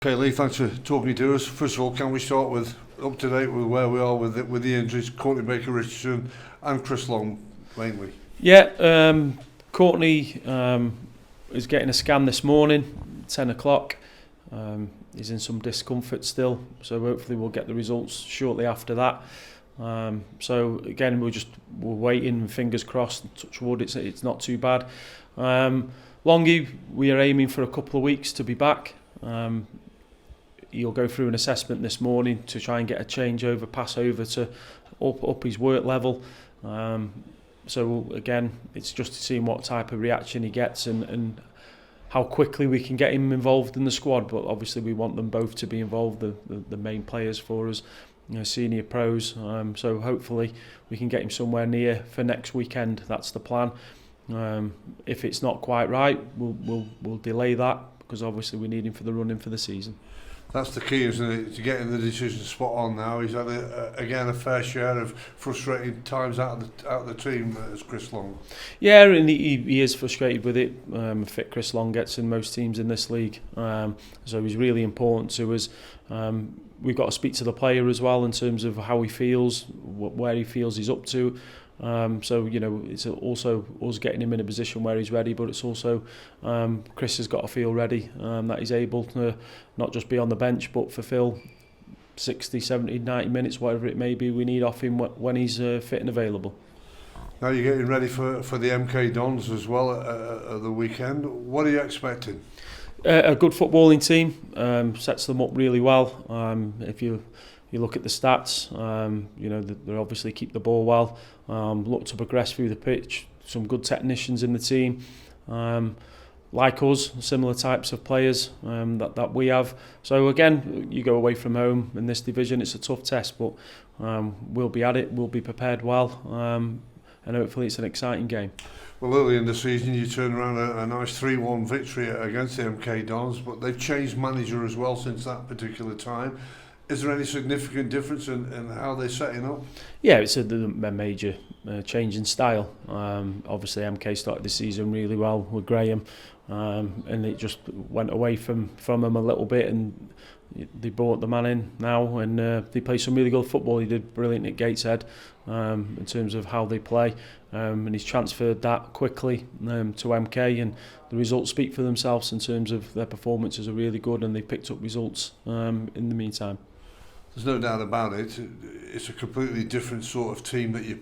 Okay, Lee, thanks for talking to us. First of all, can we start with up to date with where we are with the injuries, Courtney Baker-Richardson and Chris Long mainly? Yeah, Courtney is getting a scan this morning, 10 o'clock. He's in some discomfort still, so hopefully we'll get the results shortly after that. So again, we're waiting, fingers crossed, touch wood, it's not too bad. Longy, we are aiming for a couple of weeks to be back. He'll go through an assessment this morning to try and get a changeover, pass over to up his work level. So again, it's just seeing what type of reaction he gets and how quickly we can get him involved in the squad. But obviously we want them both to be involved, the main players for us, senior pros. So hopefully we can get him somewhere near for next weekend. That's the plan. If it's not quite right, we'll delay that, because obviously we need him for the run-in for the season. That's the key, isn't it, to getting the decision spot on now. He's had again a fair share of frustrating times out of the team as Chris Long. Yeah, and he is frustrated with it. Fit Chris Long gets in most teams in this league, so he's really important to us. We've got to speak to the player as well in terms of how he feels, where he feels he's up to. So it's also us getting him in a position where he's ready, but it's also Chris has got to feel ready, that he's able to not just be on the bench but fulfil 60, 70, 90 minutes, whatever it may be we need off him when he's fit and available. Now you're getting ready for the MK Dons as well at the weekend. What are you expecting? A good footballing team, sets them up really well. If you look at the stats, they obviously keep the ball well, look to progress through the pitch, some good technicians in the team, like us, similar types of players that we have. So again, you go away from home in this division, it's a tough test, but we'll be at it, we'll be prepared well, and hopefully it's an exciting game. Well, early in the season you turned around a nice 3-1 victory against the MK Dons, but they've changed manager as well since that particular time. Is there any significant difference in how they're setting up? Yeah, it's a major change in style. Obviously, MK started the season really well with Graham, and it just went away from him a little bit, and they brought the man in now, and they play some really good football. He did brilliant at Gateshead in terms of how they play, and he's transferred that quickly to MK, and the results speak for themselves in terms of their performances are really good, and they picked up results in the meantime. There's no doubt about it. It's a completely different sort of team that you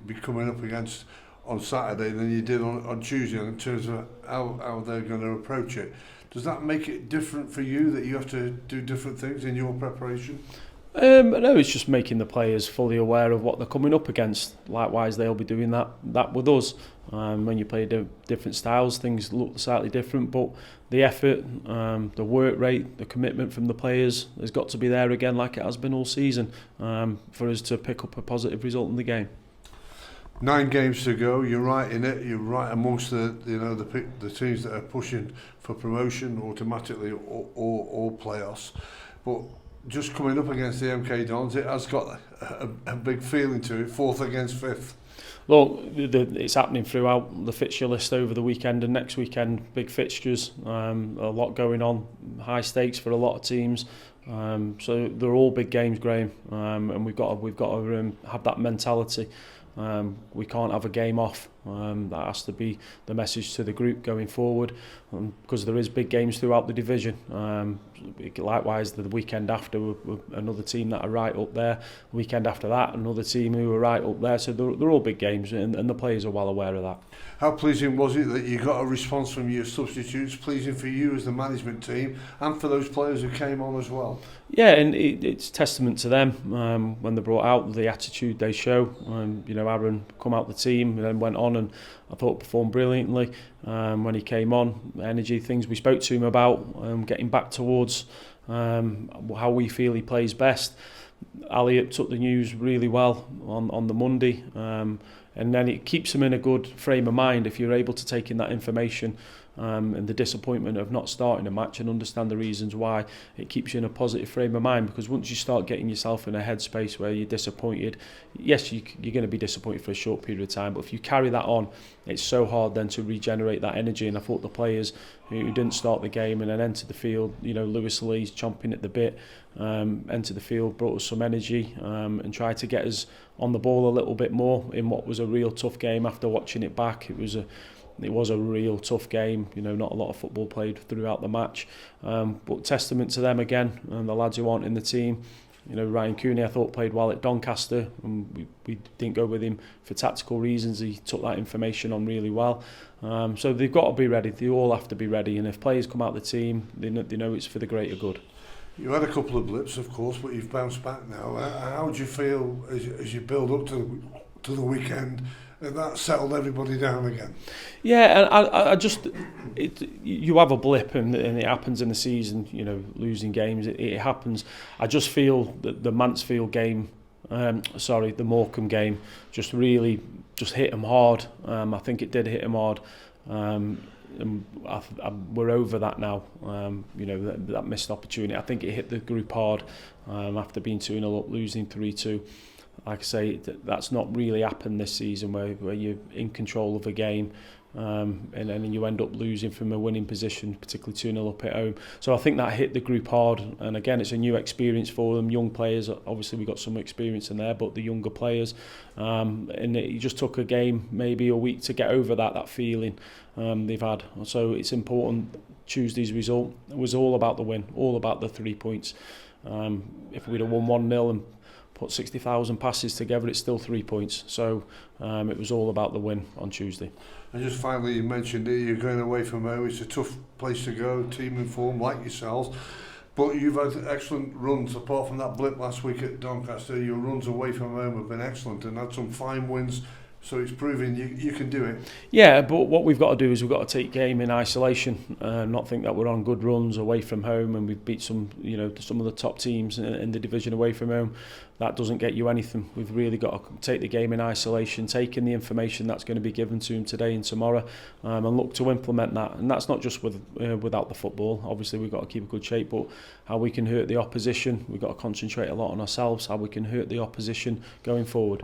be coming up against on Saturday than you did on Tuesday in terms of how they're going to approach it. Does that make it different for you, that you have to do different things in your preparation? No, it's just making the players fully aware of what they're coming up against. Likewise, they'll be doing that with us. When you play different styles, things look slightly different, but the effort, the work rate, the commitment from the players has got to be there again, like it has been all season, for us to pick up a positive result in the game. 9 games to go. You're right in it. You're right amongst the teams that are pushing for promotion automatically or playoffs. But just coming up against the MK Dons, it has got a big feeling to it. 4th against 5th. Look, it's happening throughout the fixture list over the weekend and next weekend. Big fixtures, a lot going on, high stakes for a lot of teams. So they're all big games, Graham, and we've got to have that mentality. We can't have a game off. That has to be the message to the group going forward, because there is big games throughout the division. Likewise, the weekend after, we're another team that are right up there. The weekend after that, another team who are right up there. So they're all big games, and the players are well aware of that. How pleasing was it that you got a response from your substitutes? Pleasing for you as the management team and for those players who came on as well? Yeah, and it's testament to them when they're brought out, the attitude they show. Aaron come out the team and then went on, and I thought performed brilliantly when he came on. Energy, things we spoke to him about, getting back towards how we feel he plays best. Elliot took the news really well on the Monday, and then it keeps him in a good frame of mind if you're able to take in that information and the disappointment of not starting a match, and understand the reasons why. It keeps you in a positive frame of mind, because once you start getting yourself in a headspace where you're disappointed, yes, you're going to be disappointed for a short period of time, but if you carry that on, it's so hard then to regenerate that energy. And I thought the players who didn't start the game and then entered the field, Lewis Lee's chomping at the bit, entered the field, brought us some energy, and tried to get us on the ball a little bit more in what was a real tough game. After watching it back, it was a real tough game. Not a lot of football played throughout the match, but testament to them again, and the lads who aren't in the team. Ryan Cooney, I thought, played well at Doncaster, and we didn't go with him for tactical reasons. He took that information on really well. So they've got to be ready. They all have to be ready, and if players come out of the team, they know it's for the greater good. You had a couple of blips, of course, but you've bounced back now. How do you feel as you build up to the weekend, and that settled everybody down again? Yeah, and I just, you have a blip, and it happens in the season. Losing games, it happens. I just feel that the Mansfield game, the Morecambe game, just really hit them hard. I think it did hit them hard. And we're over that now. That missed opportunity. I think it hit the group hard after being 2-0 up, losing 3-2. Like I say, that's not really happened this season, where you're in control of a game, and then you end up losing from a winning position, particularly 2-0 up at home. So I think that hit the group hard, and again, it's a new experience for them. Young players, obviously we got some experience in there, but the younger players, and it just took a game, maybe a week, to get over that feeling they've had. So it's important. Tuesday's result was all about the win, all about the 3 points. If we'd have won 1-0 and put 60,000 passes together, it's still 3 points. So it was all about the win on Tuesday. And just finally, you mentioned it, you're going away from home. It's a tough place to go, team in form like yourselves. But you've had excellent runs, apart from that blip last week at Doncaster. Your runs away from home have been excellent, and had some fine wins. So it's proving you can do it. Yeah, but what we've got to do is we've got to take game in isolation, not think that we're on good runs away from home and we've beat some of the top teams in the division away from home. That doesn't get you anything. We've really got to take the game in isolation, take in the information that's going to be given to him today and tomorrow, and look to implement that. And that's not just without the football. Obviously, we've got to keep a good shape, but how we can hurt the opposition. We've got to concentrate a lot on ourselves, how we can hurt the opposition going forward.